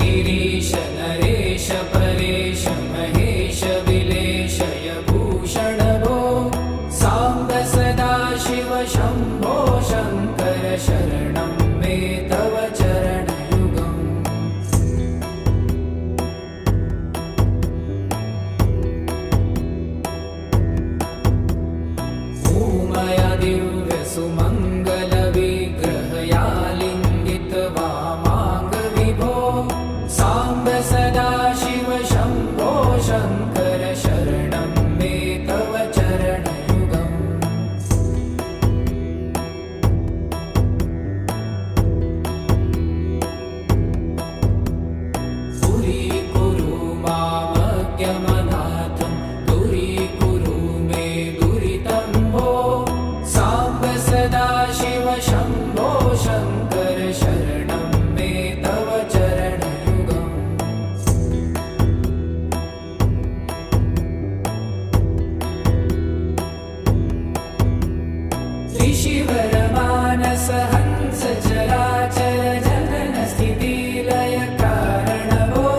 गिरीश नरेश परेश महेश विलेशय भूषण भो साम्ब सदा शिव शम्भो शङ्कर शरणं मे तव चरणयुगम् भूमया दिव्य सुमङ्गल विग्रहया लिङ्गित वामाङ्ग विभो साम्ब सदा शिव शम्भो शङ्कर शरणं मे तव चरणयुगम् दूरीकुरु मामज्ञमनाथं दूरीकुरु मे दुरितं भो साम्ब सदा शिव शम्भो शङ्कर शरणं मे तव चरणयुगम् ऋषिवरमानस हंस चराचर जनन स्थितिलय कारण भो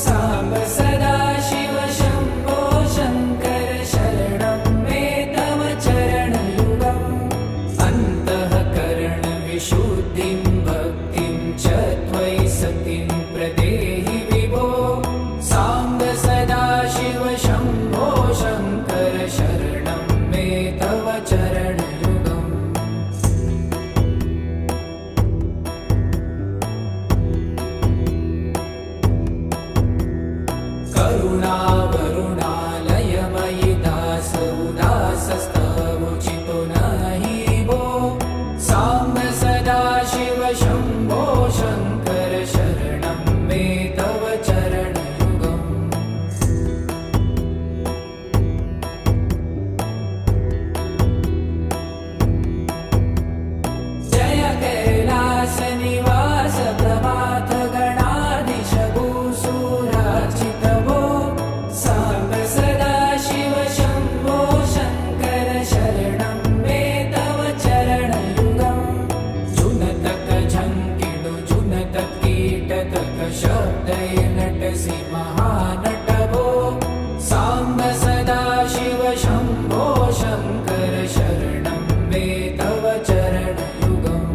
साम्ब सदा शिव शम्भो शङ्कर शरणं मे तव चरणयुगम् अन्तःकरण विशुद्धिं भक्तिं च त्वयि सतिं प्रदेहि विभो साम्ब सदा शिव शम्भो शङ्कर शरणं मे तव चरणयुगम् करुणावरुणालयमयि दास उदासस्तवोचितो नहि भो साम्ब सदा शिव शम्भो शङ्कर शरणं मे तव चरणयुगम् जय कैलास निवास प्रभात गणाधीश भूसुरार्चित भो साम्ब सदा शिव शम्भो शङ्कर शरणं मे तव चरणयुगम् जुनतक झङ्किणु जुनतक कीटतक शब्दै नटसि महानट भो साम्ब सदा शिव शम्भो शङ्कर शरणं मे तव चरणयुगम्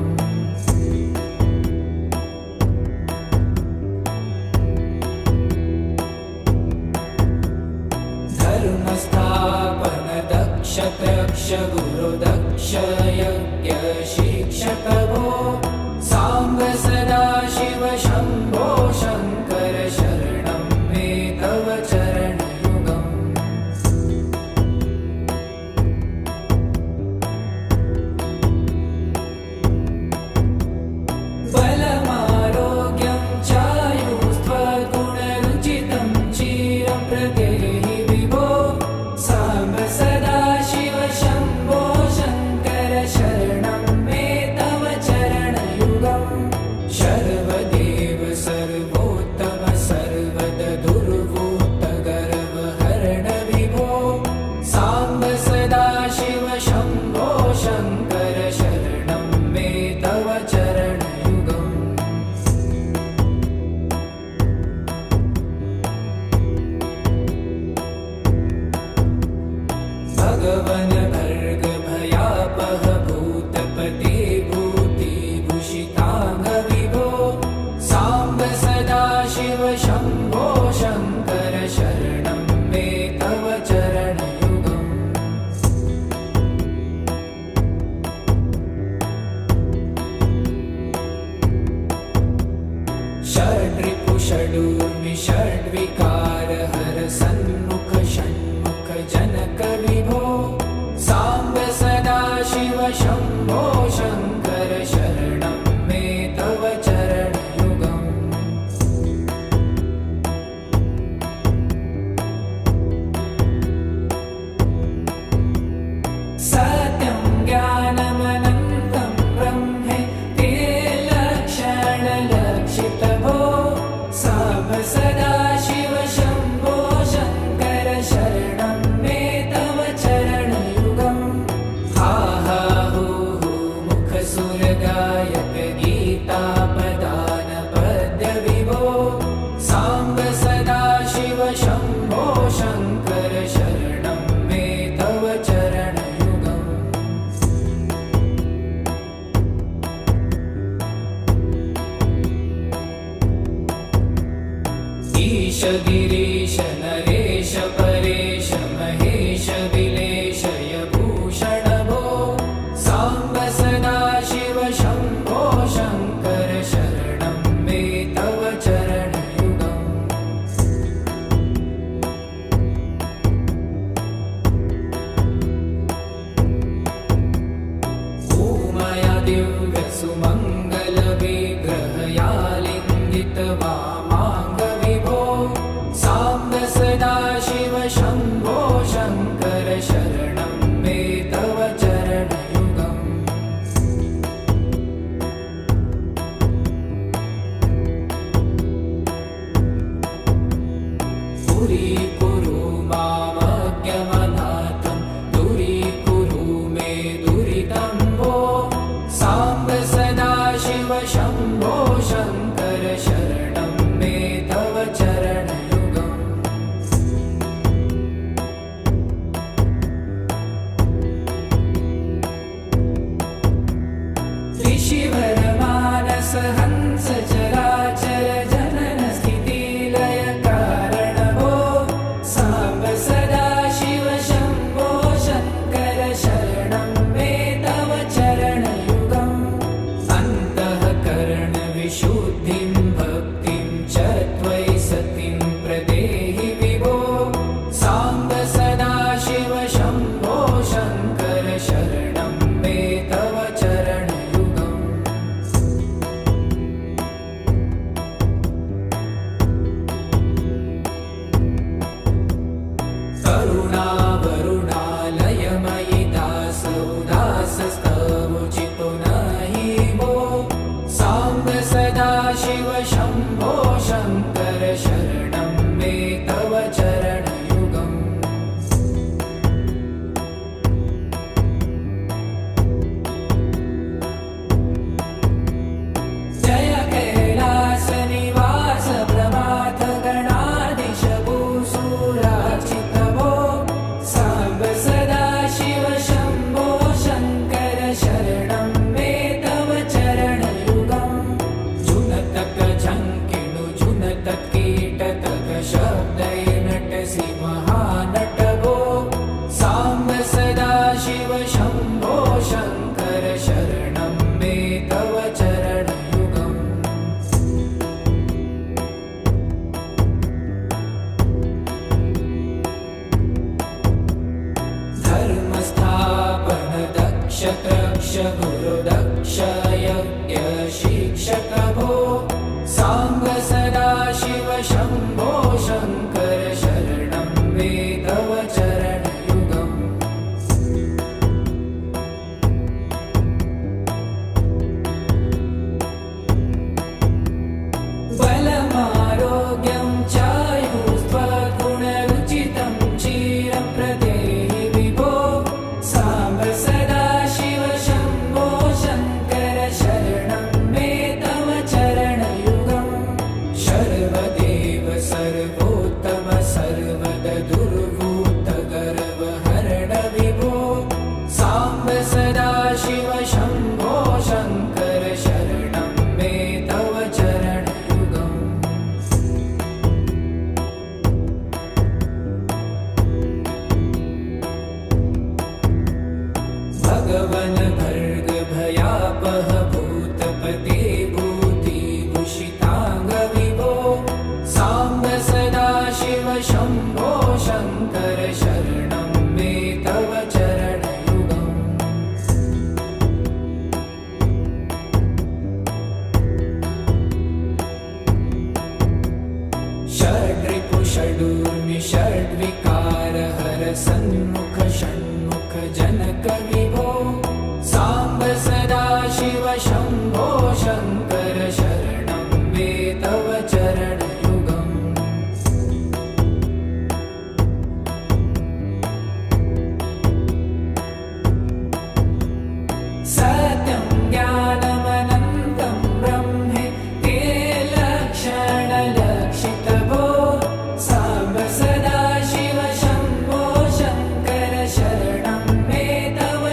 धर्मस्थापन दक्ष त्रक्ष गुरुदक्ष यज्ञ शिक्षक भो साम्ब सदा शिव शम्भो शङ्कर शरणं मे तव चरणयुगम् बलमारोग्यं चायुस्त्वगुणरुचितं चिरं प्रदेहि विभो साम्ब सदा शिव शम्भो शङ्कर शरणं मे तव चरणयुगम् सर्वदेव सर्वोत्तम सर्वद दुर्वूत गर्वहरण विभो साम्ब सदा शिव शम्भो शङ्कर शरणं मे तव चरणयुगम् भगवन् भर्ग भयापह भूतपते भूतिभूषिताङ्ग विभो साम्ब सदा शिव शम्भो शङ्कर शरणं मे तव चरणयुगम् षड्रिपु षडूर्मि षड्विकार हर सन्मुख षण्मुख जनक विभो साम्ब सदा शिव शम्भो शङ्कर शरणं मे तव चरणयुगम् सत्यं ज्ञानमनन्तं ब्रह्मे ते लक्षणलक्षित भो साम्ब सदा शिव शम्भो शङ्कर शरणं मे तव चरणयुगम् हा हा हू हू मुखसुरगायक गीतापदान पद्य विभो गिरीश नरेश परेश महेश विलेशय भूषण भो साम्ब सदाशिव शम्भो शङ्कर शरणं मे तव चरणयुगम् भूमया दिव्यसुमङ्गलविग्रहया लिङ्गितवामाङ्ग विभो साम्ब सदाशिव शम्भो शङ्कर शरणं मे तव चरणयुगम् दूरीकुरु मामज्ञमनाथं दूरीकुरु मे दुरितं भो साम्ब सदाशिव शम्भो शङ्कर शरणं मे तव चरणयुगम् ऋषिवरमानस हंस चराचर जनन स्थिति लय कारण भो साम्ब सदाशिव शम्भो शङ्कर शरणं मे तव चरणयुगम् अन्तःकरण विशुद्धिं भक्तिं च त्वयि सतिं प्रदेहि विभो साम्ब सदाशिव शम्भो शङ्कर शरणं मे तव चरणयुगम् करुणावरुणालयमयि दासौदासस्तवोचितो नहि भो साम्ब सदाशिव शम्भो शङ्कर शरणं मे तव चरणयुगम् जय कैलासनिवास प्रमाथ गणाधीश भूसुरार्चित भो साम्ब सदाशिव शम्भो शङ्कर शरणं मे तव चरणयुगम् जुनतक झङ्किणु जुनतक कीटतक शब्दै नटसि महानट भो साम्ब सदाशिव शम्भो शङ्कर शरणं मे तव चरणयुगम् धर्मस्थापन दक्ष त्रक्ष गुरुदक्ष यज्ञ शिक्षक भो साम्ब सदाशिव शम्भो शङ्कर शरणं मे तव चरणयुगम् बलमारोग्यं चायुस्त्वगुणरुचितं चिरं प्रदेहि विभो साम्ब सदाशिव शम्भो शङ्कर शरणं मे तव चरणयुगम् सर्वदेव सर्वोत्तम सर्वद दुर्भूत गर्वहरण विभो साम्ब सदाशिव शम्भो शङ्कर शरणं मे तव चरणयुगम् भगवन् भर्ग भयापह भूतपते भूतिभूषिताङ्ग विभो साम्ब सदाशिव शम्भो शङ्कर शरणं मे तव चरणयुगम् षड्रिपु षडूर्मि षड्विकार हर सन्मुख षण्मुख जनक विभो साम्ब सदाशिव शम्भो शङ्कर शरणं मे तव चरणयुगम् सत्यं ज्ञानमनन्तं ब्रह्मे ते लक्षणलक्षित भो साम्ब सदाशिव शम्भो शङ्कर शरणं मे तव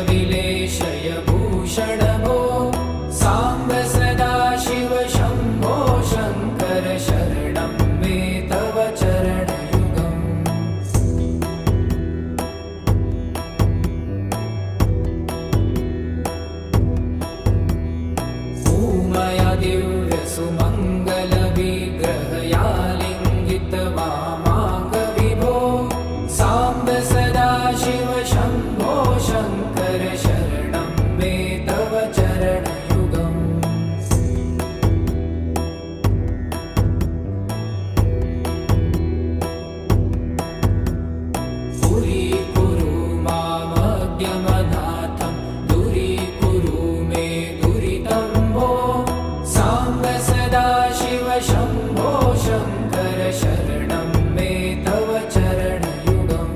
विलेशय भूषण भो साम्ब सदा शिव शम्भो शङ्कर शरणं मे तव चरणयुगम् उमया दिव्य सुमङ्गल विग्रहया लिङ्गित वामाङ्ग विभो साम्ब सदा शिव शम्भो शङ्कर शरणं मे तव चरणयुगम् पुरीकुरु मामज्ञमनाथं दूरीकुरु मे दुरितं भो साम्ब सदा शिव शम्भो शङ्कर शरणं मे तव चरणयुगम्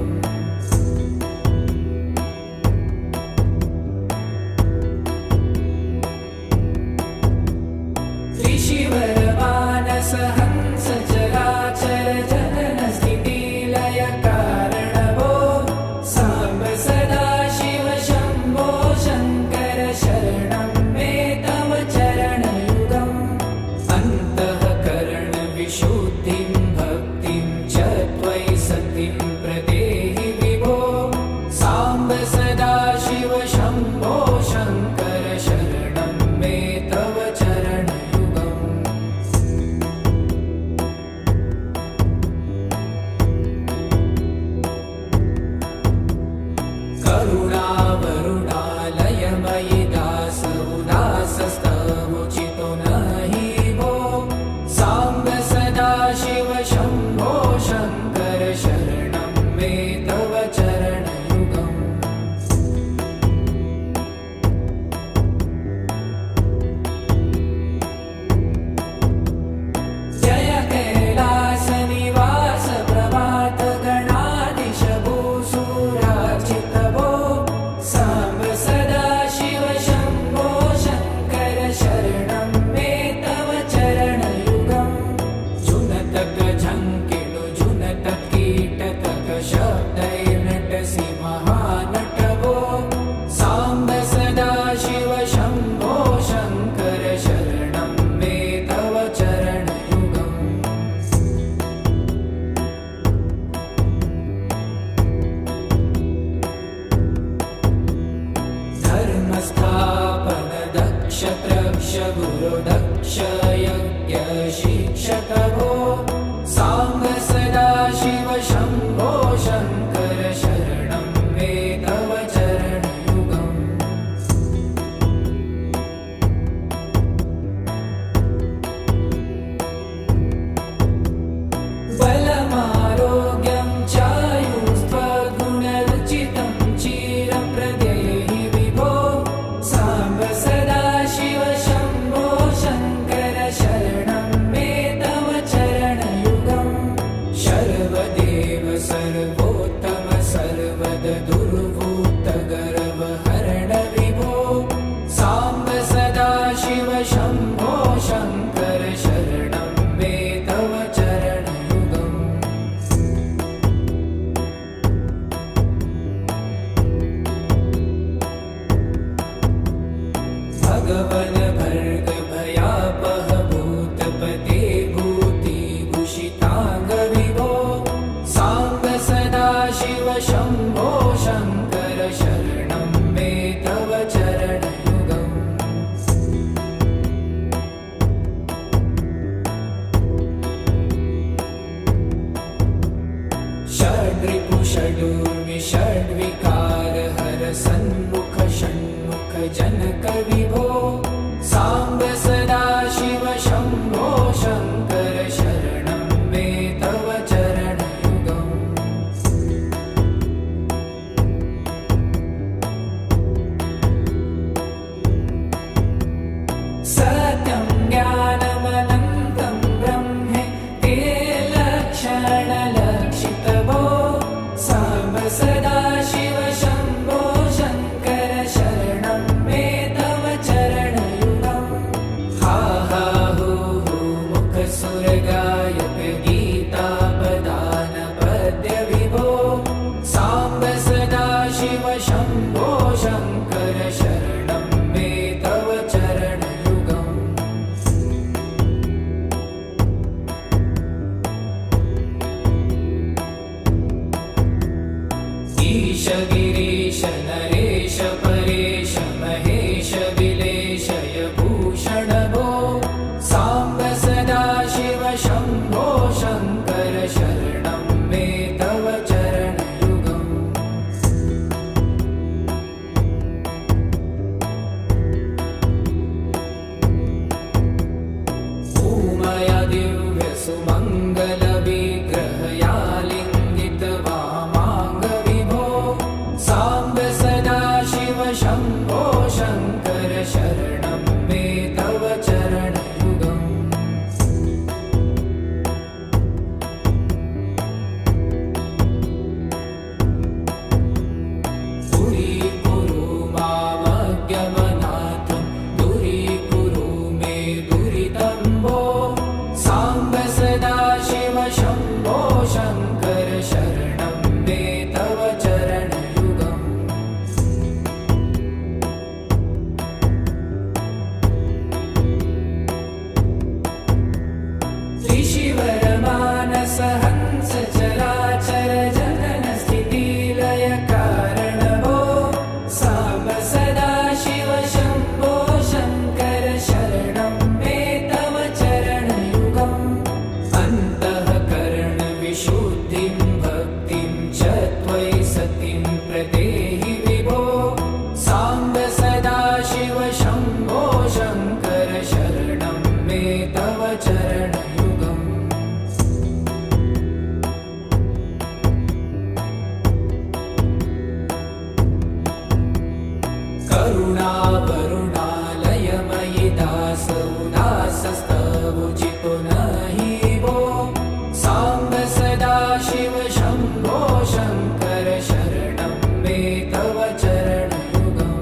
त्रिशिवरमानस हंस चराचर जनन स्थितिलय कारण भो साम्ब सदा शिव शम्भो शङ्कर शरणं मे तव चरणयुगम् अन्तःकरण विशुद्धिं भक्तिं च त्वयि सतिं प्रदेहि विभो साम्ब सदा शिव शम्भो शङ्कर शरणं मे तव चरणयुगम् करुणावरुणालयमयि दास उदासस्तमुचितो नहि भो साम्ब सदा शिव शम्भो शङ्कर शरणं मे तव चरणयुगम् जय कैलासनिवास प्रभात गणाधीश भूसुरार्चित भो साम्ब सदा शिव शम्भो शङ्कर शरणं मे तव चरणयुगम् जुनतक झङ्किणु जुनतक कीटतक शब्दैर्नटसि महानट भो साम्ब सदा शिव शम्भो शङ्कर शरणं मे तव चरणयुगम् धर्मस्थापन दक्ष त्रक्ष गुरु दक्ष यज्ञ शिक्षक भो साम्ब सदा शिव शम्भो शङ्कर शरणं मे तव चरणयुगम् बलमारोग्यं चायुस्त्वगुणरुचितं चिरं प्रदेहि विभो साम्ब सदा शिव शम्भो शङ्कर शरणं मे तव चरणयुगम् शर्वदेव सर्वोत्तम सर्वद दुर्वूत गर्वहरण विभो साम्ब सदा शिव शम्भो शङ्कर शरणं मे तव चरणयुगम् भगवन भर्ग भयापह भूतपते भूतिभूषिताङ्ग विभो साम्ब सदा शिव शम्भो शङ्कर शरणं मे तव चरणयुगम् षड्रिपुषडूर्मि षड्विकार हर सन्मुख षण्मुख जनक विभो साम्ब सदा शिव शम्भो शङ्कर शरणं मे तव चरणयुगम् सत्यं ज्ञानमनन्तं ब्रह्मे ते लक्षणलक्षित भो साम्ब सदा शिव शम्भो शङ्कर शरणं मे तव शम्भो शङ्कर शरणं मे तव चरणयुगम् ईश गिरीश नरेश परेश महेश विलेशय भूषण भो साम्ब सदा शिव शम्भो शङ्कर शरणं मे तव चरणयुगम् भूमया दिव्य सुमङ्गल विग्रहया लिङ्गित वामाङ्ग विभो साम्ब सदा शिव शम्भो शङ्कर शरणं मे तव चरणयुगम् दूरीकुरु मामज्ञमनाथं दूरीकुरु मे दुरितं भो साम्ब सदा शिव शम्भो शङ्कर शरणं मे तव चरणयुगम् त्रिशिवरमानस हंस चराचर जनन स्थितिलय कारण भो साम्ब सदा शिव शम्भो शङ्कर शरणं मे तव चरणयुगम् अन्तःकरण विशुद्धिं भक्तिं च त्वयि सतिं प्रदेहि विभो साम्ब सदा शिव शम्भो शङ्कर शरणं मे तव चरणयुगम् करुणावरुणालयमयि दास उदासस्तवुचितो नहि भो साम्ब सदा शिव शम्भो शङ्कर शरणं मे तव चरणयुगम्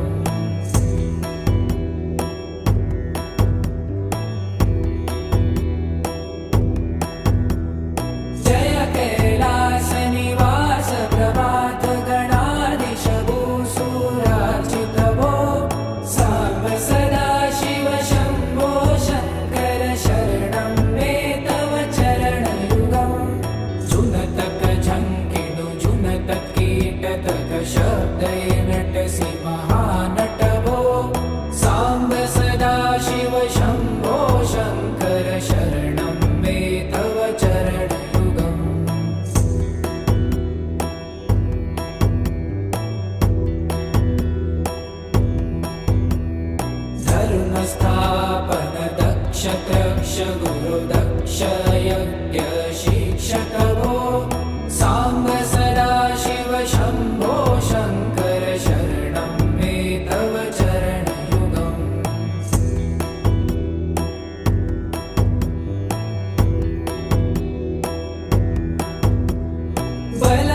जय कैलासनिवास प्रभात गणाधीश भूसुरार्चित भो साम्ब सदा शिव शम्भो शङ्कर शरणं मे तव चरणयुगम् जुनतक झङ्किणु जुनतक कीटतक शब्दै नटसि महानट भो साम्ब सदा शिव शम्भो शङ्कर शरणं मे तव चरणयुगम् धर्मस्थापन दक्ष त्रक्ष गुरुदक्ष यज्ञ शिक्षक भो साम्ब सदा शिव शम्भो शङ्कर शरणं मे तव चरणयुगम्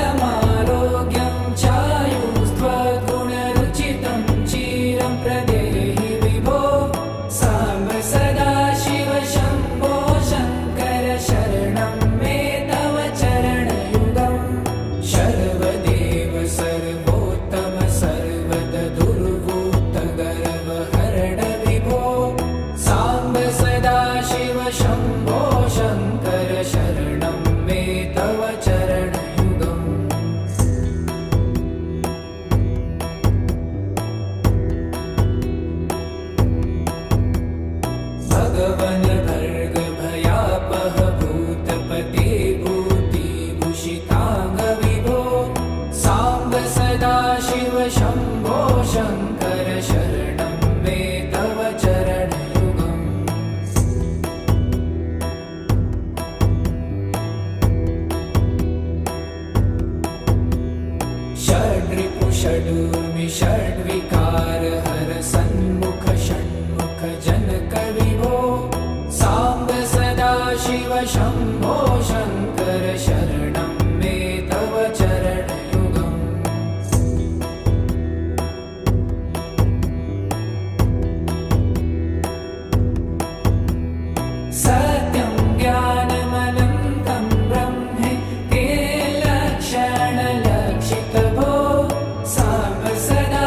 बलमारोग्यं चायुस्त्वगुणरुचितं चिरं प्रदेहि विभो साम्ब सदा शिव शम्भो शङ्कर शरणं मे तव चरणयुगम् सर्वदेव सर्वोत्तम सर्वद दुर्भूत गर्वहरण विभो साम्ब सदा शिव शम्भो शङ्कर शरणं मे तव चरणयुगम् भगवन् भर्ग भयापह भूतपते भूतिभूषिताङ्ग विभो साम्ब सदा शिव शम्भो शङ्कर शरणं मे तव चरणयुगम् षड्रिपु षडूर्मि षड्विकार हर सन्मुख षण्मुख जनक विभो साम्ब सदा शिव शम्भो शङ्कर शरणं मे तव चरणयुगम् सत्यं ज्ञानमनन्तं ब्रह्मे ते लक्षणलक्षित भो साम्ब सदा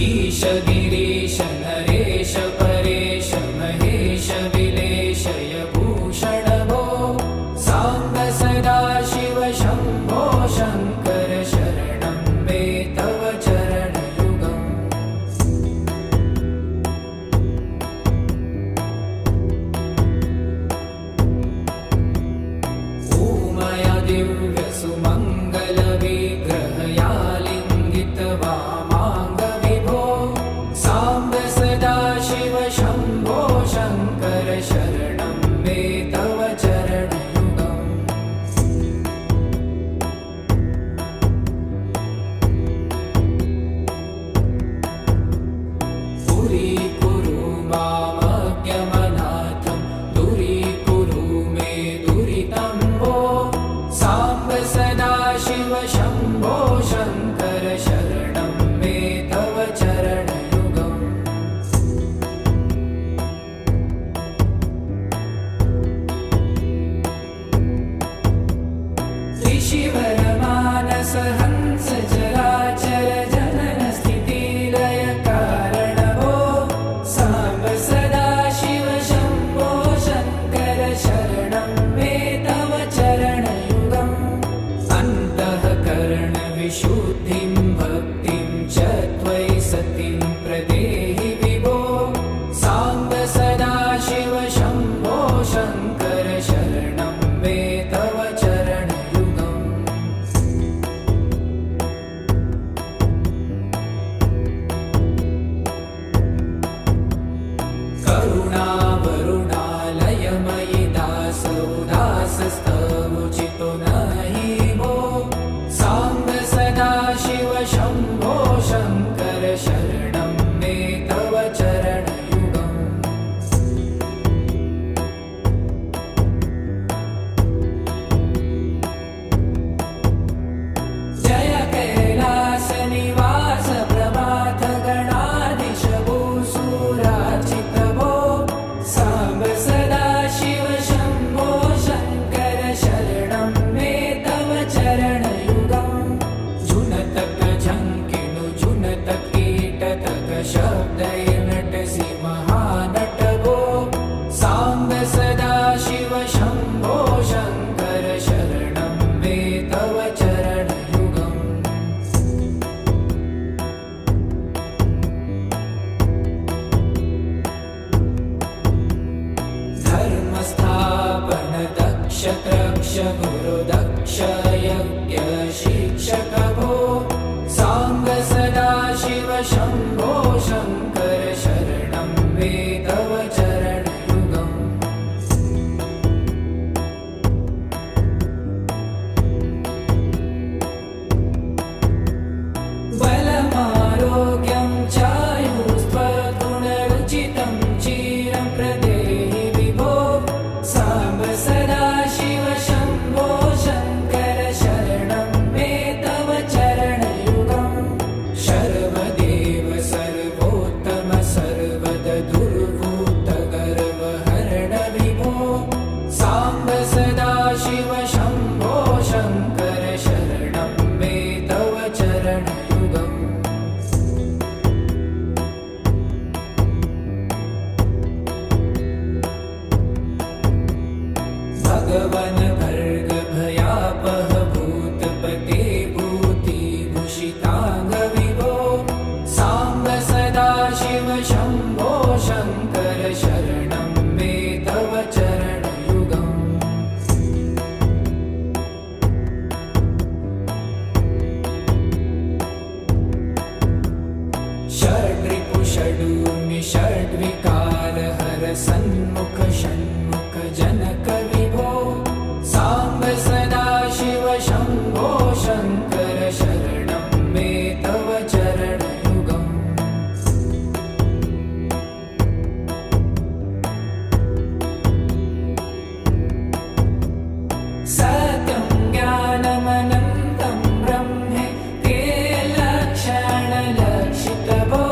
ईश गिरीश नरेश परेश महेश विलेशय भूषण भो साम्ब सदा शिव शम्भो शङ्कर शरणं मे तव चरणयुगम् ऊमया दिव्य सुमङ्गल विग्रहया लिङ्गित वामाङ्ग विभो साम्ब सदा शिव शम्भो शङ्कर शरणं मे तव चरणयुगम् दूरीकुरु मामज्ञमनाथं दूरीकुरु मे दुरितं भो साम्ब सदा शिव शम्भो शङ्कर शरणं मे तव चरणयुगम् ऋषिवरमानस हंस चराचर जनन स्थितिलय कारण भो साम्ब सदा शिव शम्भो शङ्कर शरणं मे तव चरणयुगम् अन्तःकरण विशुद्धिं भक्तिं च त्वयि सतिं प्रदेहि विभो साम्ब सदा शिव शम्भो शङ्कर शरणं मे तव चरणयुगम् करुणावरुणालयमयि दास उदासस्तवुचितो नहि भो साम्ब सदा शिव शम्भो शङ्कर शरणं मे तव चरणयुगम् जय कैलासनिवास प्रभात गणाधीश भूसुरार्चित भो साम्ब सदा शिव शम्भो शङ्कर शरणं मे तव चरणयुगम् झुनतक झङ्किणु झुनतक कीटतक शब्दै नटसि महानट भो साम्ब सदा शिव शम्भो शङ्कर शरणं मे तव चरणयुगम् धर्मस्थापन दक्ष त्रक्ष गुरुदक्ष यज्ञ शिक्षक भो साम्ब सदा शिव शम्भो शङ्कर शरणं मे तव चरणयुगम् बलमारोग्यं चायुस्त्वगुणरुचितं चिरं प्रदेहि विभो साम्ब सदा शिव शम्भो शङ्कर शरणं मे तव चरणयुगम् शर्वदेव सर्वोत्तम सर्वद दुर्भूत गर्वहरण विभो साम्ब सदा शिव शम्भो शङ्कर शरणं मे तव चरणयुगम् भगवन् भर्ग भयापह भूतपते भूतिभूषिताङ्ग विभो साम्ब सदा शिव शम्भो शङ्कर शरणं मे तव चरणयुगम् षड्रिपु षडूर्मि षड्विकार हर सन्मुख षण्मुख जनक विभो साम्ब सदा शिव शम्भो शङ्कर शरणं मे तव चरणयुगम् सत्यं ज्ञानमनन्तं ब्रह्मे ते लक्षणलक्षित भो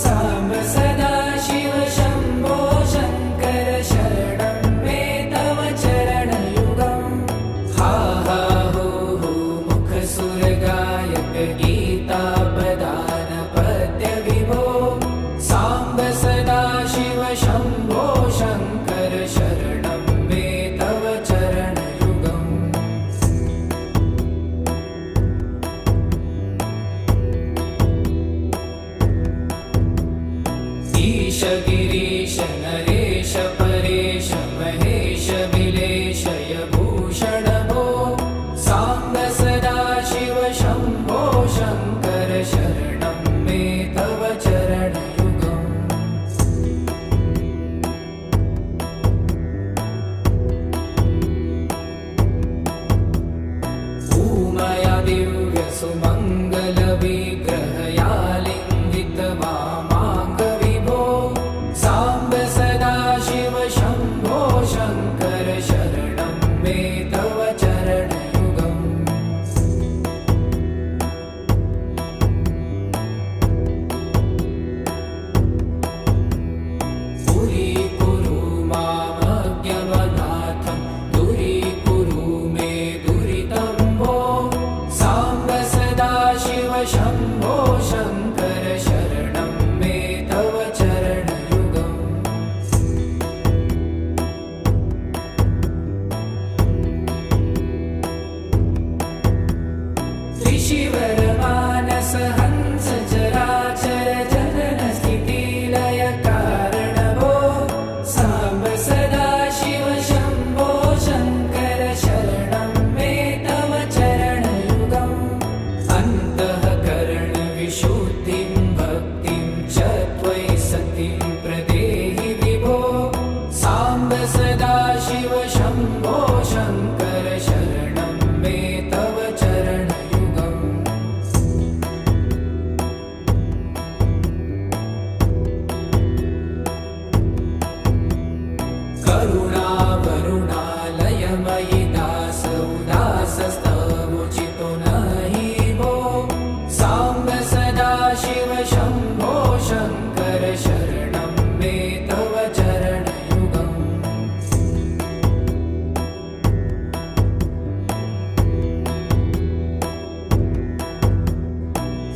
साम्ब सदा शिव शम्भो शङ्कर गिरीश गिरीश नरेश परेश महेश विलेशय भूषण भो साम्ब सदा शिव शम्भो शङ्कर शरणं मे तव चरणयुगम् भूमया दिव्य सुमङ्गल विग्रहया लिङ्गित वामाङ्ग विभो साम्ब सदा शिव शम्भो शङ्कर शरणं मे तव चरणयुगम् पुरीकुरु मामज्ञवनाथं दूरीकुरु मे दुरितं भो साम्ब सदा शिव शम्भो शङ्कर शरणं मे तव चरणयुगम् त्रिशिवर मानस हंस चराचर जनन स्थितिलय कारण भो साम्ब सदा शिव शम्भो शङ्कर शरणं मे तव चरणयुगम् अन्तःकरण विशुद्धिं भक्तिं च त्वयि सतिं प्रदेहि विभो साम्ब सदा शिव शम्भो शङ्कर शरणं मे तव चरणयुगम् करुणावरुणालयमयि दास उदासस्तमुचितो नहि भो साम्ब सदा शिव शम्भो शङ्कर शरणं मे तव चरणयुगम्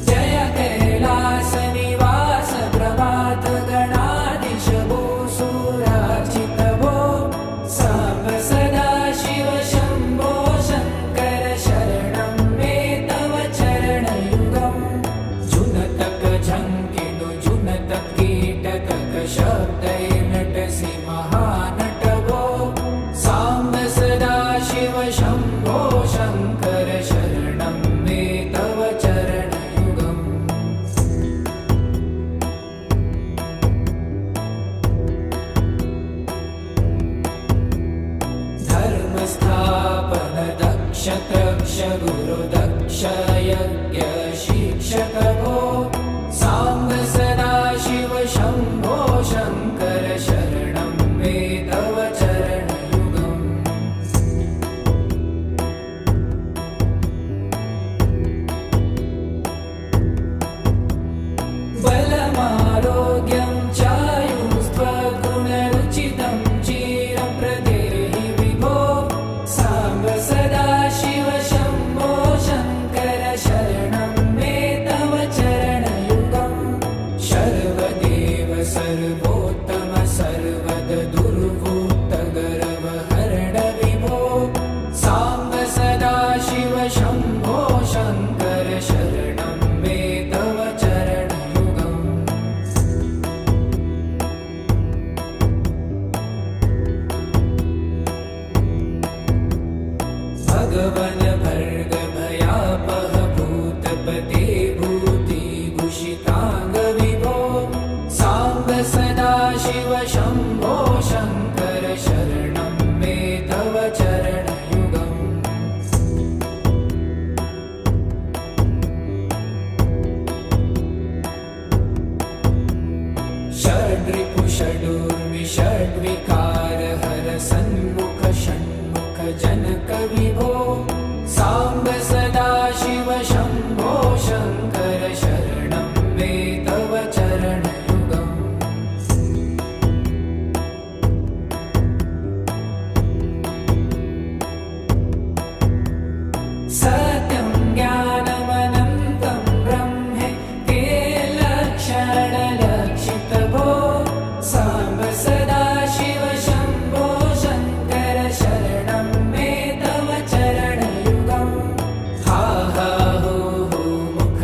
जय कैलासनिवास प्रभात गणाधीश भूसुरार्चित भो साम्ब सदा शिव शम्भो शङ्कर शरणं मे तव चरणयुगम् जुनतक झङ्किनु जुनतक कीटकक शब्दैर्नटसि महानट भो साम्ब सदा शिव शम्भो शङ्कर शरणं मे तव चरणयुगम् धर्मस्थापन दक्ष तक्ष गुरुदक्ष यज्ञ शिक्षक भो साम्ब सदा शिव शम्भो शङ्कर शरणं मे तव चरणयुगम् बलमारोग्यं चायुस्त्वगुणरुचितं चिरं प्रदेहि विभो साम्ब सदा शिव शम्भो शङ्कर शरणं मे तव चरणयुगम् शर्वदेव सर्वोत्तम सर्वद दुर्वृत्त गर्व हरण विभो साम्ब सदा शिव शम्भो शङ्कर शरणं मे तव चरणयुगम् भगवन भर्ग भयापह भूतपते भूतिभूषिताङ्ग विभो साम्ब सदा शिव शम्भो शङ्कर शरणं मे तव चरणयुगम् षड्रिपु षडूर्मि षड्विकार हर सन्मुख षण्मुख जनक विभो साम्ब सदा शिव शम्भो शङ्कर शरणं मे तव चरणयुगम् सत्यं ज्ञानमनन्तं ब्रह्मे ते लक्षणलक्षित भो साम्ब सदा शिव शम्भो शङ्कर शरणं मे तव चरणयुगम् हा हा हो मुख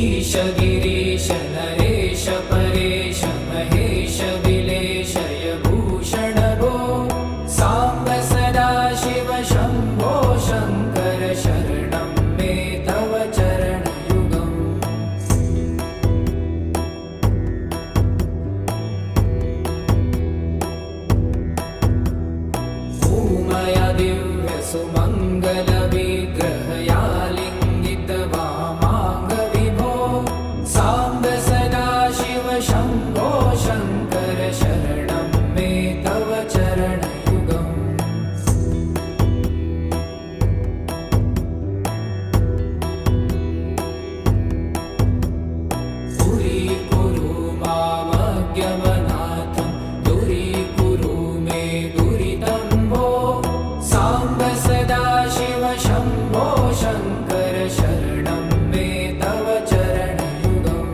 ईश गिरीश नरेश परेश महेश विलेशय भूषण भो साम्ब सदा शिव शम्भो शङ्कर शरणं मे तव चरणयुगम् भूमया दिव्य सुमङ्गल विग्रहया लिङ्गित वामाङ्ग विभो साम्ब सदा शिव शम्भो शङ्कर शरणं मे तव चरणयुगम् दूरीकुरु मामज्ञमनाथं दूरीकुरु मे दुरितं भो साम्ब सदा शिव शम्भो शङ्कर शरणं मे तव चरणयुगम्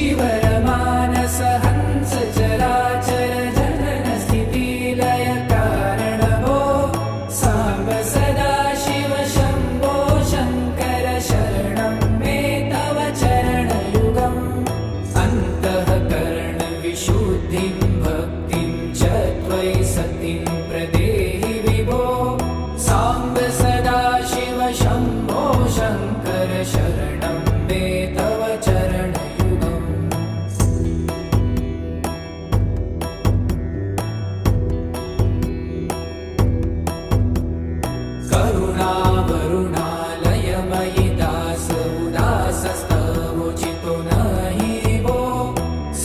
ऋषिवरमानस हंस चराचर जनन स्थितिलय कारण भो साम्ब सदा शिव शम्भो शङ्कर शरणं मे तव चरणयुगम् अन्तःकरण विशुद्धिं भक्तिं च त्वयि सतिं प्रदेहि विभो साम्ब सदा शिव शम्भो शङ्कर शरणं मे तव चरणयुगम् करुणावरुणालयमयि दास उदासस्तवोचितो नहि भो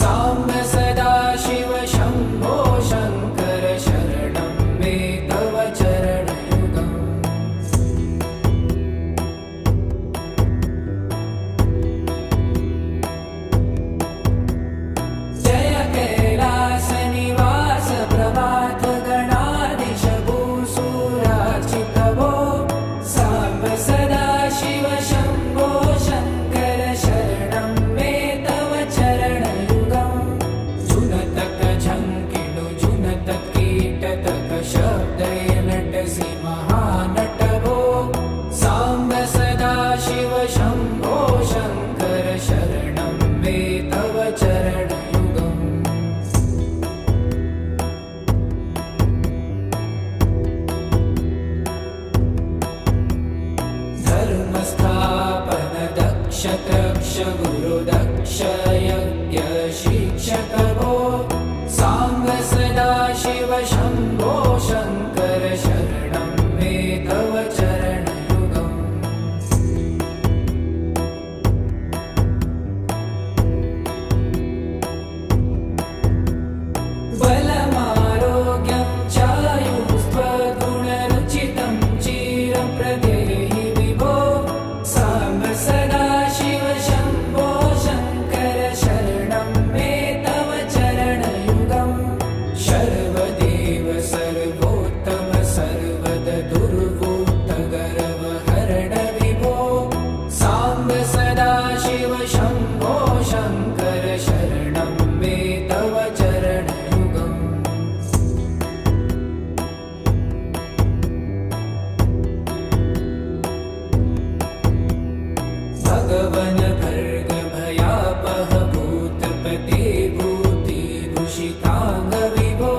साम्ब सदा शिव शम्भो शङ्कर शरणं मे तव चरणयुगम् जय कैलासनिवास प्रभात गणाधीश भूसुरार्चित भो साम्ब सदा शिव शम्भो शङ्कर शरणं मे तव चरणयुगम् जुनतक झङ्किणु जुनतक कीटतक शब्दय नटसि महानट भो साम्ब सदा शिव शम्भो शङ्कर शरणं मे तव चरणयुगम् धर्मस्थापन दक्ष तक्ष गुरुदक्ष यज्ञ शिक्षक भो साम्ब सदा शिव शम्भो शङ्कर शरणं मे तव चरणयुगम् बलमारोग्यं चायुस्त्वगुणरुचितं चिरं प्रदेहि विभो साम्ब सदा शिव शम्भो शङ्कर शरणं मे तव चरणयुगम् सर्वदेव सर्वोत्तम सर्वद दुर्वोत्त गर्वहरण विभो साम्ब सदा शिव शम्भो शङ्कर शरणं मे तव चरणयुगम् भगवन भर्ग भयापह भूतपते भूतिभूषिताङ्ग विभो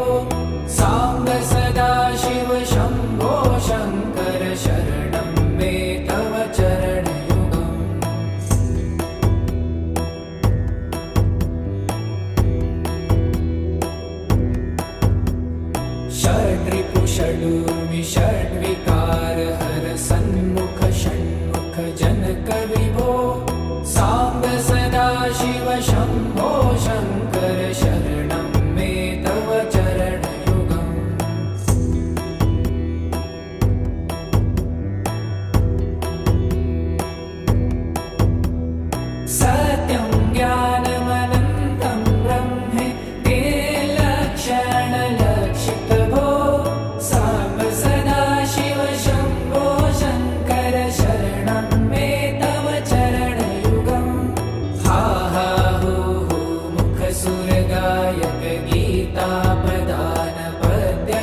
साम्ब सदा शिव शम्भो शङ्कर शरणं मे तव चरणयुगम् षड्रिपु षडूर्मि षड्विकार हर सन्मुख षण्मुख जनक विभो साम्ब सदा शिव शम्भो शङ्कर शरणं मे तव चरणयुगम् सत्यं ज्ञानमनन्तं ब्रह्मे ते लक्षणलक्षित भो साम्ब सदा शिव शम्भो शङ्कर शरणं मे तव चरणयुगम् हा हा हो मुखसुरगायक गीतापदान पद्य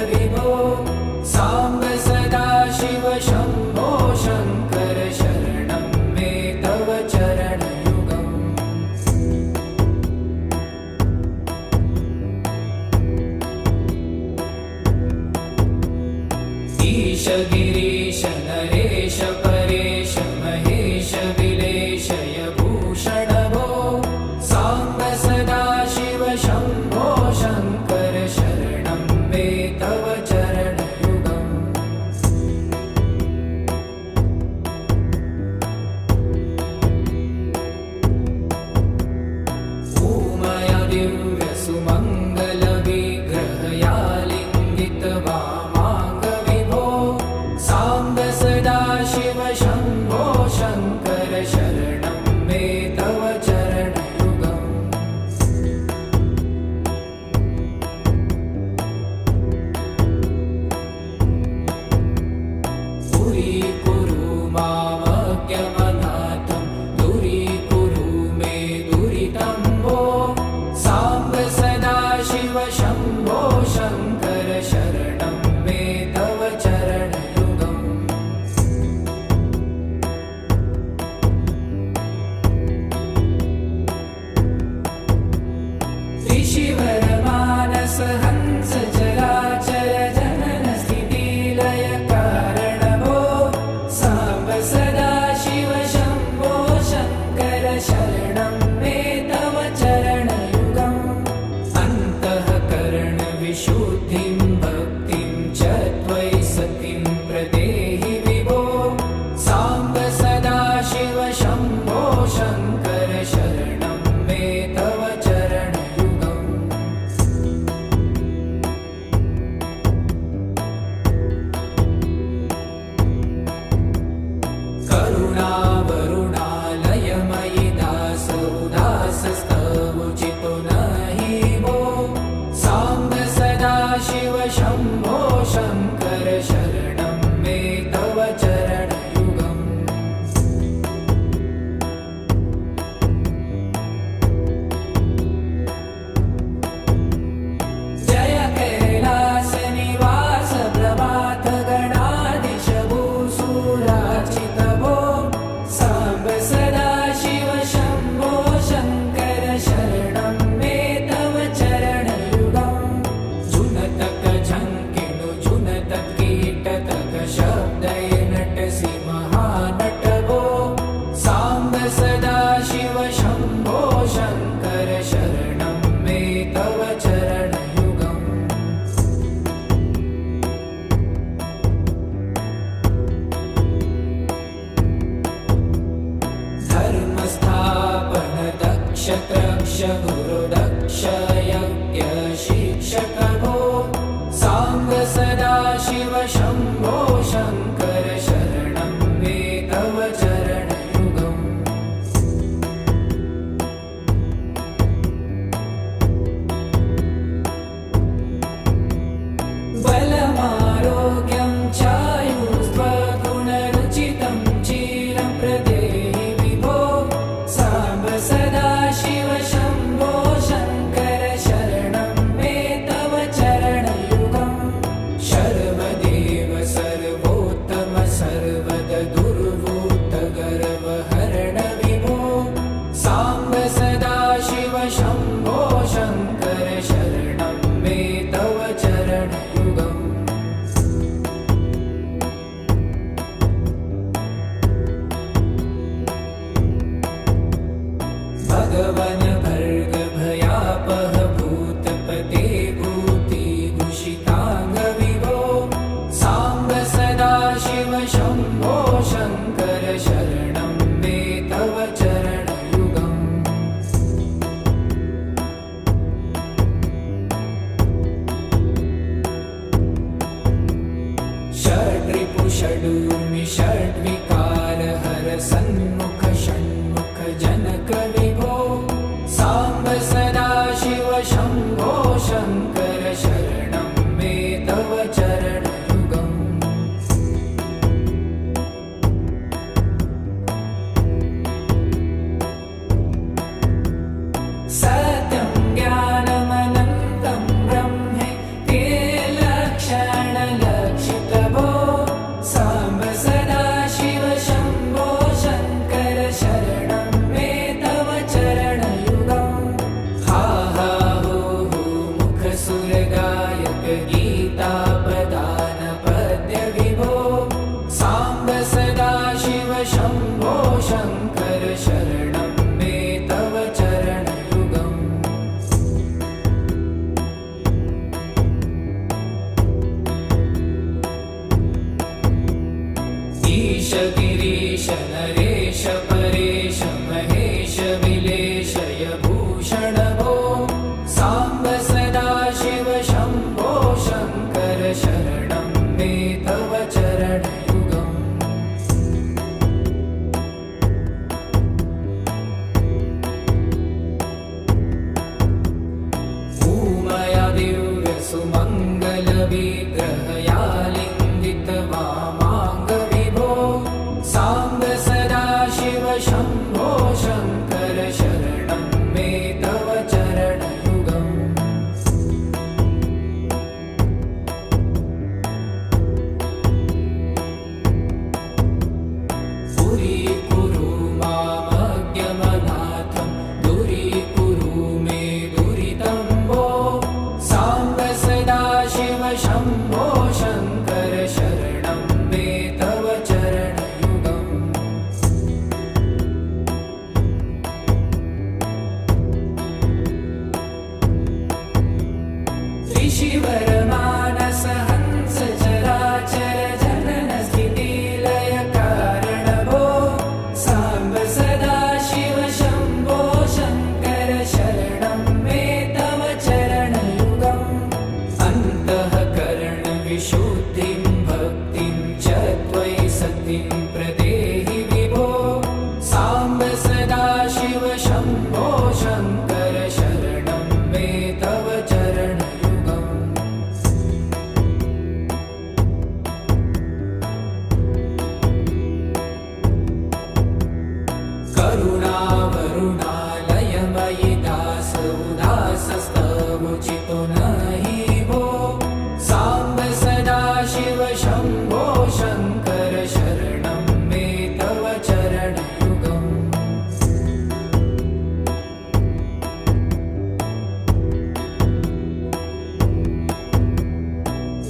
ईश गिरीश नरेश परेश महेश विलेशय भूषण भो साम्ब सदाशिव शम्भो शङ्कर शरणं मे तव चरणयुगम् उमया दिव्यसुमङ्गलविग्रहया लिङ्गित वामाङ्ग विभो साम्ब सदाशिव शम्भो शङ्कर शरणं मे तव चरणयुगम् दूरीकुरु मामज्ञमनाथं दूरीकुरु मे दुरितं भो साम्ब सदाशिव शम्भो शङ्कर शरणं मे तव चरणयुगम् ऋषिवरमानस हंस चराचर जनन स्थितिलय कारण भो साम्ब सदाशिव शम्भो शङ्कर शरणं मे तव चरणयुगम् अन्तःकरण विशुद्धिं भक्तिं च त्वयि सतिं प्रदेहि विभो साम्ब सदाशिव शम्भो शङ्कर शरणं मे तव चरणयुगम् करुणावरुणालयमयि दास उदासस्तवुचितो नहि भो साम्ब सदाशिव शम्भो शङ्कर शरणं मे तव चरणयुगम् जय कैलासनिवास प्रभात गणाधीश भूसुरार्चित भो साम्ब सदाशिव शम्भो शङ्कर शरणं मे तव चरणयुगम् जुनतक झङ्किणु जुनतक कीटतक शब्दय नटसि महानट भो साम्ब सदाशिव शम्भो शङ्कर शरणं मे तव चरणयुगम् धर्मस्थापन दक्ष त्रक्ष गुरुदक्ष यज्ञ शिक्षक भो साम्ब सदाशिव शम्भो शङ्कर शरणं मे तव चरणयुगम् बलमारोग्यं चायुस्त्वगुणरुचितं चिरं प्रदेहि विभो साम्ब सदाशिव शम्भो शङ्कर शरणं मे तव चरणयुगम् शर्वदेव सर्वोत्तम सर्वद दुर्वूत गर्वहरण विभो साम्ब सदाशिव शम्भो शङ्कर शरणं मे तव चरणयुगम् भगवन् भर्ग भयापह भूतपते भूति भूषिताङ्ग विभो साम्ब सदाशिव शम्भो शङ्कर शरणं मे तव चरणयुगम् षड्रिपु षडूर्मि षड्विकार हर सन्मुख षण्मुख जनक विभो साम्ब सदाशिव शम्भो शङ्कर शरणं मे तव चरणयुगम् सत्यं ज्ञानमनन्तं ब्रह्मे ते लक्षणलक्षित भो साम्ब सदाशिव शम्भो शङ्कर शरणं मे तव चरणयुगम् हा हा हो मुखसुरगायक गीतापदान पद्य विभो गिरीश नरेश परेश महेश विलेशय भूषण भो साम्ब सदाशिव शम्भो शङ्कर शरणं मे तव चरणयुगम् भूमया दिव्यसुमङ्गलविग्रहया लिङ्गितवामाङ्गविभो साम्ब सदाशिव शम्भो शङ्कर शरणं मे तव चरणयुगम् पुरीकुरु मामज्ञमनाथं दूरीकुरु मे दुरितं भो साम्ब सदाशिव शम्भो शङ्कर शरणं मे तव चरणयुगम् ऋषिवरमानस हंस चराचर जनन स्थितिलय कारण भो साम्ब सदाशिव शम्भो शङ्कर शरणं मे तव चरणयुगम् अन्तःकरण विशुद्धिं भक्तिं च त्वयि सतिं प्रदेहि विभो साम्ब सदाशिव शम्भो शङ्कर शरणं मे तव चरणयुगम् करुणावरुणालयमयि दास उदासस्तमुचितो नहि भो साम्ब सदाशिव शम्भो शङ्कर शरणं मे तव चरणयुगम्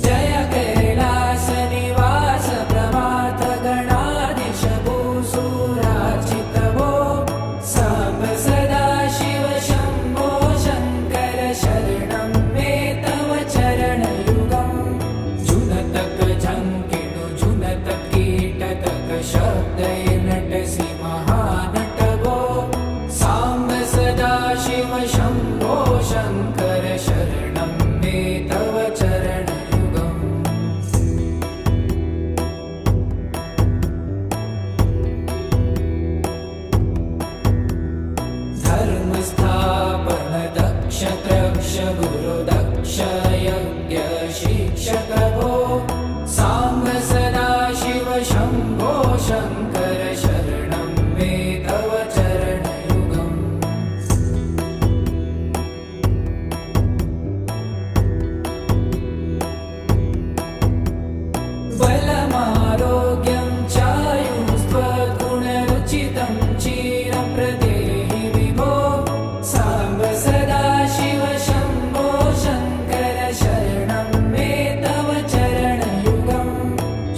जय कैलासनिवास प्रमाथ गणाधीश भूसुरार्चित भो साम्ब सदाशिव शम्भो शङ्कर शरणं मे तव चरणयुगम् जुनतक झङ्किणु जुनतक कीटतक शब्दैर्नटसि महानट भो साम्ब सदाशिव शम्भो शङ्कर शरणं मे तव चरणयुगम् धर्मस्थापन दक्ष त्रक्ष गुरुदक्ष यज्ञ शिक्षक भो साम्ब सदाशिव शम्भो शङ्कर शरणं मे तव चरणयुगम् बलमारोग्यं चायुस्त्वद्गुणरुचितं चिरं प्रदेहि विभो साम्ब सदाशिव शम्भो शङ्कर शरणं मे तव चरणयुगम्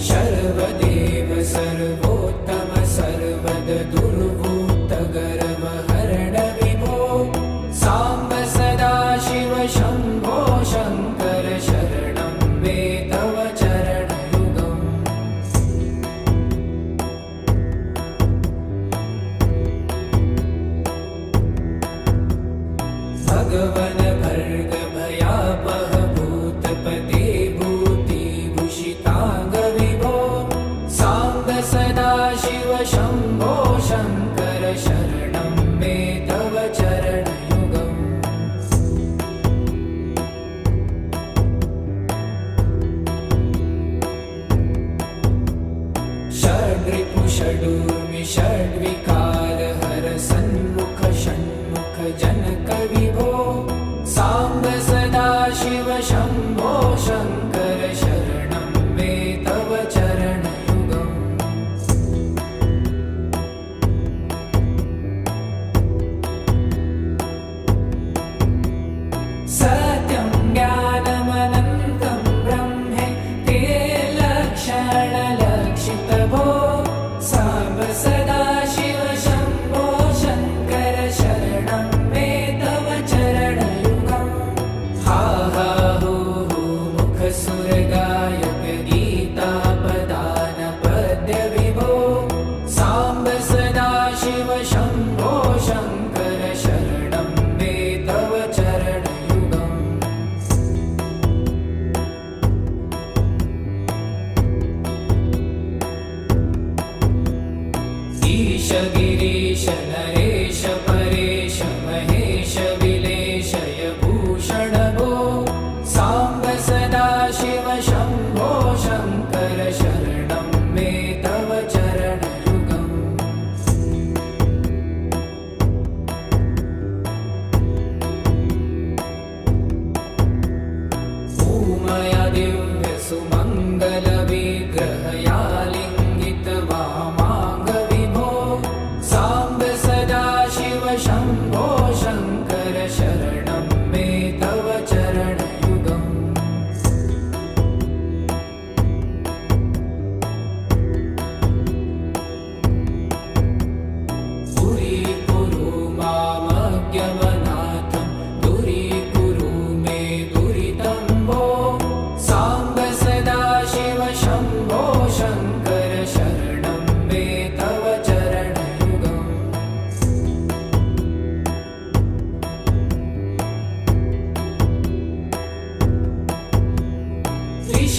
सर्वदेव सर्वोत्तम सर्वद दुर्भूतगर्वहरण विभो साम्ब सदाशिव शम्भो शङ्कर शरणं मे तव चरणयुगम् भगवन भर्ग भयापह भूतपते भूतिभूषिताङ्ग विभो साम्ब सदाशिव शम्भो शङ्कर शरणं मे तव चरणयुगम् षड्रिपु षडूर्मि षड्विकार हर सन्मुख षण्मुख जनक विभो साम्ब सदाशिव शम्भो शङ्कर शरणं मे तव चरणयुगम् सत्यं ज्ञानमनन्तं ब्रह्मे ते लक्षणलक्षित भो साम्ब सदाशिव शम्भो शङ्कर शरणं मे तव चरणयुगम् हा हा हो सुमया दिव्य सुमङ्गल विग्रहया लिङ्गित वामाङ्ग विभो साम्ब सदाशिव शम्भो शङ्कर शरणं मे तव चरणयुगम् दूरीकुरु मामज्ञमनाथं दूरीकुरु मे दुरितं भो साम्ब सदाशिव शम्भो शङ्कर शरणं मे तव चरणयुगम्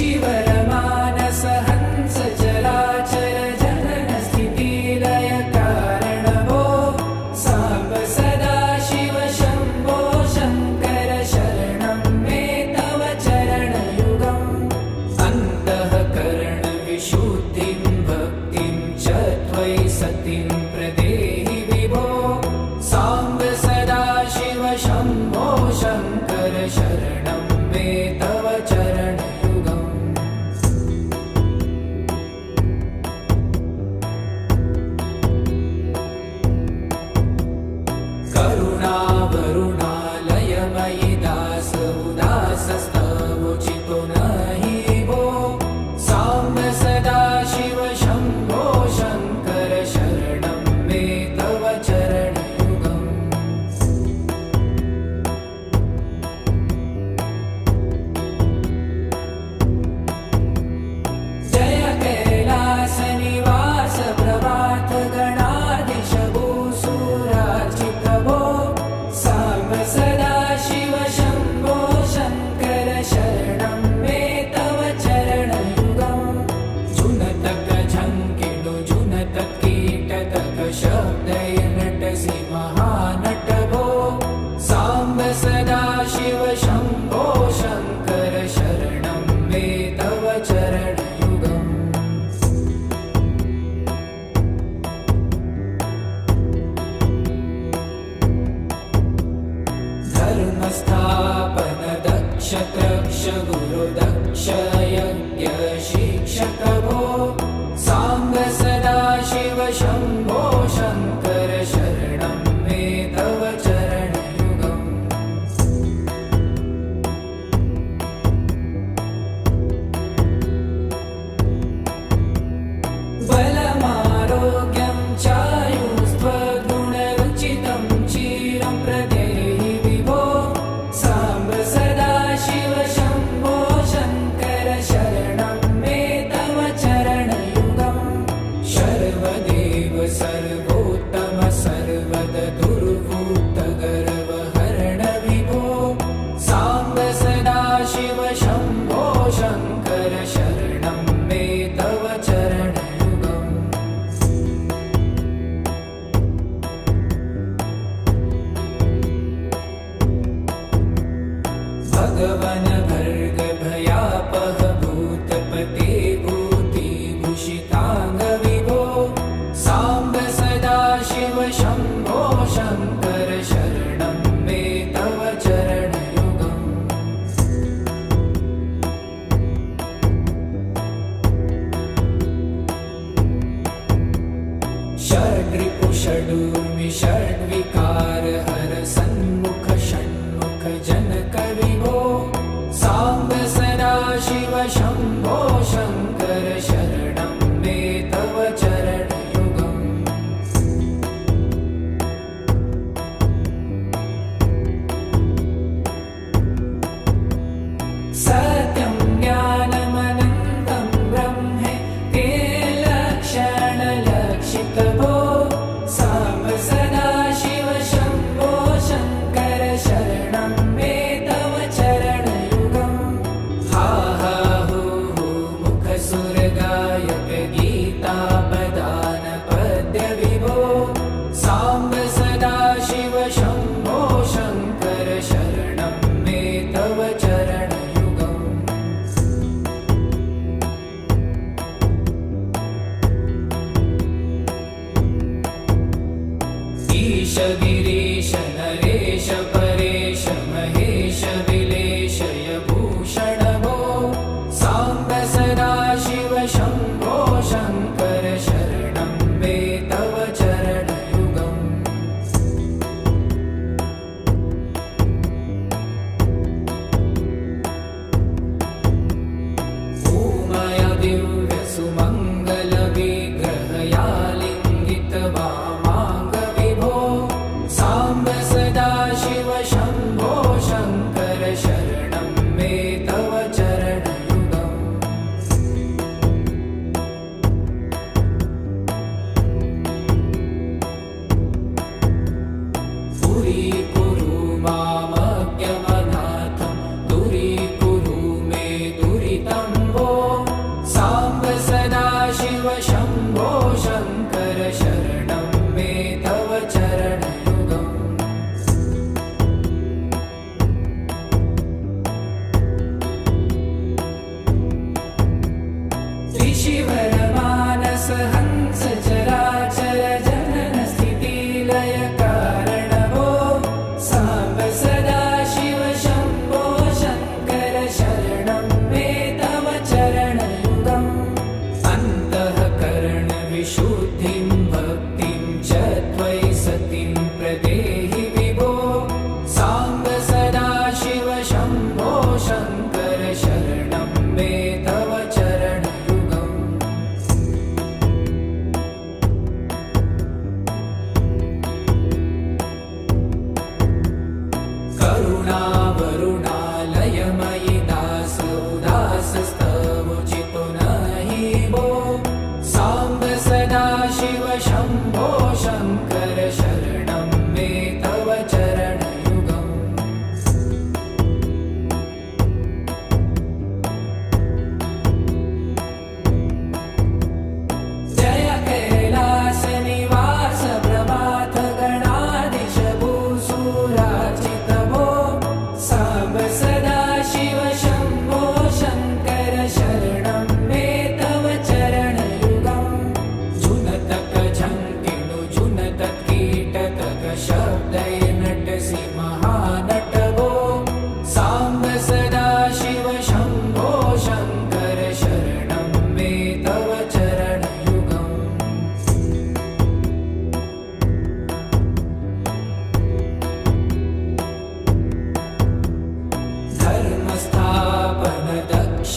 ऋषिवरमानस हंस चराचर जनन स्थितिलय कारण भो साम्ब सदाशिव शम्भो शङ्कर शरणं मे तव चरणयुगम् अन्तःकरण विशुद्धिं भक्तिं च त्वयि सतिं प्रदेहि विभो साम्ब सदाशिव शम्भो शङ्कर शरणं मे तव चरणयुगम् करुणावरुणालयमयि दास उदासस्तवोचितो नहि भो साम्ब सदाशिव शम्भो शङ्कर शरणं मे तव चरणयुगम् जय कैलासनिवास प्रभात गणाधीश भूसुरार्चित भो साम्ब सदाशिव शम्भो शङ्कर शरणं मे तव चरणयुगम् जुनतक झङ्किणु जुनत कीटतक शब्दय नटसि महानट भो साम्ब सदाशिव शम्भो शङ्कर शरणं मे तव चरणयुगम् धर्मस्थापन दक्ष त्रक्ष गुरुदक्ष यज्ञ शिक्षक भो साम्ब सदाशिव शम्भो शङ्कर शरणं मे तव चरणयुगम् बलमारोग्यं चायुस्त्वगुणरुचितं चिरं प्रदेहि विभो साम्ब सदाशिव शम्भो शङ्कर शरणं मे तव चरणयुगम् शर्वदेव सर्वोत्तम सर्वद दुर्भूत गर्वहरण विभो साम्ब सदाशिव शम्भो शङ्कर शरणं मे तव चरणयुगम् भगवन भर्ग भयापह भूतपते भूतिभूषिताङ्ग विभो साम्ब सदाशिव शम्भो शङ्कर शरणं मे तव चरणयुगम् षड्रिपु षडूर्मि षड्विकार हर सन्मुख षण्मुख जनक विभो साम्ब सदाशिव शम्भो शङ्कर शरणं मे तव चरणयुगम् सत्यं ज्ञानमनन्तं ब्रह्मे ते लक्षणलक्षित भो साम्ब सदाशिव शम्भो शङ्कर शरणं मे तव चरणयुगम्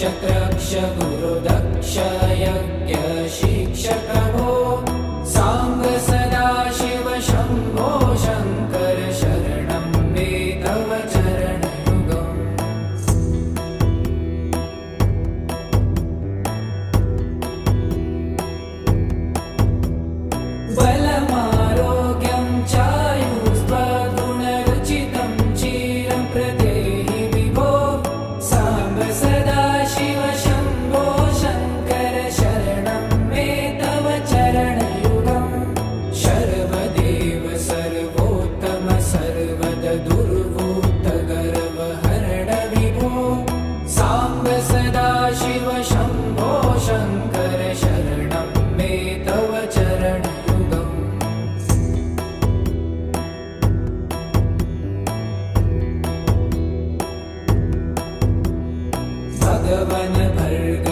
रक्ष गुरुदक्ष यज्ञ शिक्षक भो सांब सदाशिव शम्भो शङ्कर शरणं मे तव चरणयुगम् बलमारोग्यं चायुस्त्वगुणरुचितं चिरं प्रदेहि विभो सांब सदाशिव शम्भो शङ्कर शरणं मे तव चरणयुगम् शर्वदेव सर्वोत्तम सर्वद दुर्वूतगर्वहरण विभो सांब सदाशिव शम्भो शङ्कर शरणं मे तव चरणयुगम् भगवन् भर्ग